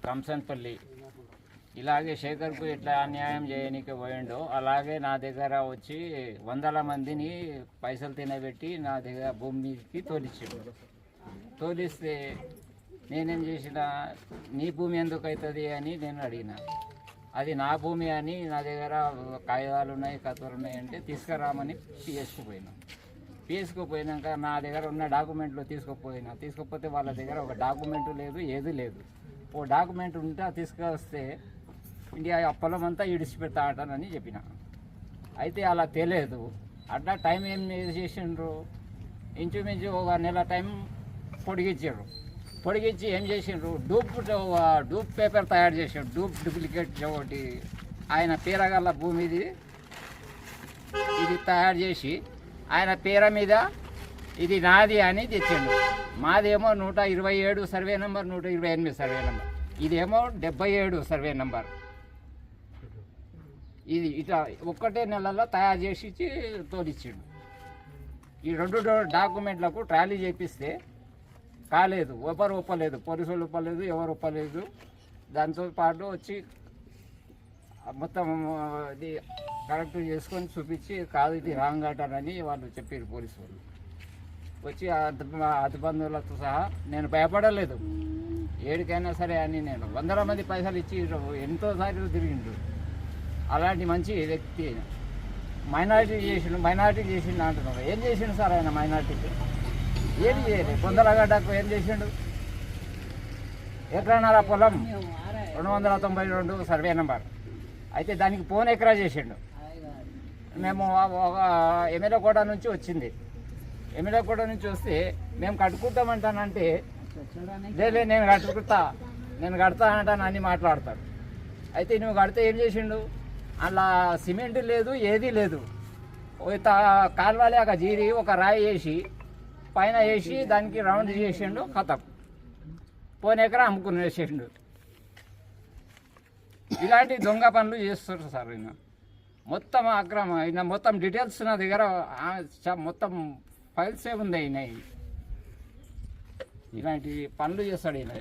కంసన్పల్లి ఇలాగే శేఖర్కు ఎట్లా అన్యాయం చేయడానికి పోయిండో అలాగే నా దగ్గర వచ్చి వందల మందిని పైసలు తినబెట్టి నా దగ్గర భూమికి తోలిచ్చాడు. తోలిస్తే నేనేం చేసిన, నీ భూమి ఎందుకు అవుతుంది అని నేను అడిగిన. అది నా భూమి అని నా దగ్గర కాగితాలు ఉన్నాయి, కథలు ఉన్నాయి అంటే తీసుకురామని పిఎస్కుపోయినా. పిఎస్కుపోయినాక నా దగ్గర ఉన్న డాక్యుమెంట్లు తీసుకుపోతే వాళ్ళ దగ్గర ఒక డాక్యుమెంట్ లేదు, ఏది లేదు. ఓ డాక్యుమెంట్ ఉంటే తీసుకొస్తే ఇండియా ఆ పొలం అంతా ఇడిచిపెడతా అంటానని చెప్పిన. అయితే అలా తెలియదు. అట్లా టైం ఏం చేసిండ్రు, ఇంచుమించు ఒక నెల టైం పొడిగించారు. పొడిగించి ఏం చేసిండ్రు, డూప్ పేపర్ తయారు చేసాడు. డూప్లికేట్ ఒకటి ఆయన పేరగల భూమిది ఇది తయారు చేసి ఆయన పేర మీద ఇది నాది అని తెచ్చిండు. మాదేమో 127 సర్వే నెంబర్, 128 సర్వే నెంబర్, ఇదేమో 77 సర్వే నెంబర్. ఇది ఇట్లా ఒక్కటే నెలలో తయారు చేసి తోలిచ్చిండు. ఈ 2 డాక్యుమెంట్లకు ట్రాలీ చేపిస్తే కాలేదు, ఎవరు ఒప్పలేదు, పోలీసులు ఒప్పలేదు, ఎవరు ఒప్పలేదు. దాంతో పాటు వచ్చి మొత్తం ఇది కరెక్ట్ చేసుకొని చూపించి కాదు ఇది రాంగ్ అంటారని వాళ్ళు చెప్పారు. పోలీసు వాళ్ళు వచ్చి అతిబంధువులతో సహా నేను భయపడలేదు, ఏడికైనా సరే అని. నేను వందల మంది పైసలు ఇచ్చి ఎంతో సార్లు తిరిగిండు. అలాంటి మంచి వ్యక్తి మైనారిటీ చేసిండు అంటున్నాడు. ఏం చేసిండు సార్ ఆయన మైనారిటీకి? ఏది చేయలేదు. పొందలగడ్డకు ఏం చేసిండు? ఎకరాన్నర పొలం 292 సర్వే నెంబర్. అయితే దానికి పోన్ ఎకరా చేసిండు. మేము ఒక ఎమ్మెల్యే కోట నుంచి వచ్చింది. ఎమ్మెల్యే కోట నుంచి వస్తే మేము కట్టుకుంటామంటానంటే లేదు నేను కడతా అంటాను అని మాట్లాడతాడు. అయితే నువ్వు కడితే ఏం చేసిండు? అలా సిమెంట్ లేదు, ఏదీ లేదు. కాలువలేక జీరి ఒక రాయి వేసి పైన వేసి దానికి రౌండ్ చేసిండు. కథం పోనీ ఎకరా అమ్ముకుని వేసేసిండు. ఇలాంటి దొంగ పనులు చేస్తారు సార్. ఈయన మొత్తం అక్రమ, ఈయన మొత్తం డీటెయిల్స్ నా దగ్గర మొత్తం ఫైల్సే ఉంది. ఈయన ఇలాంటి పనులు చేస్తాడు ఈయన.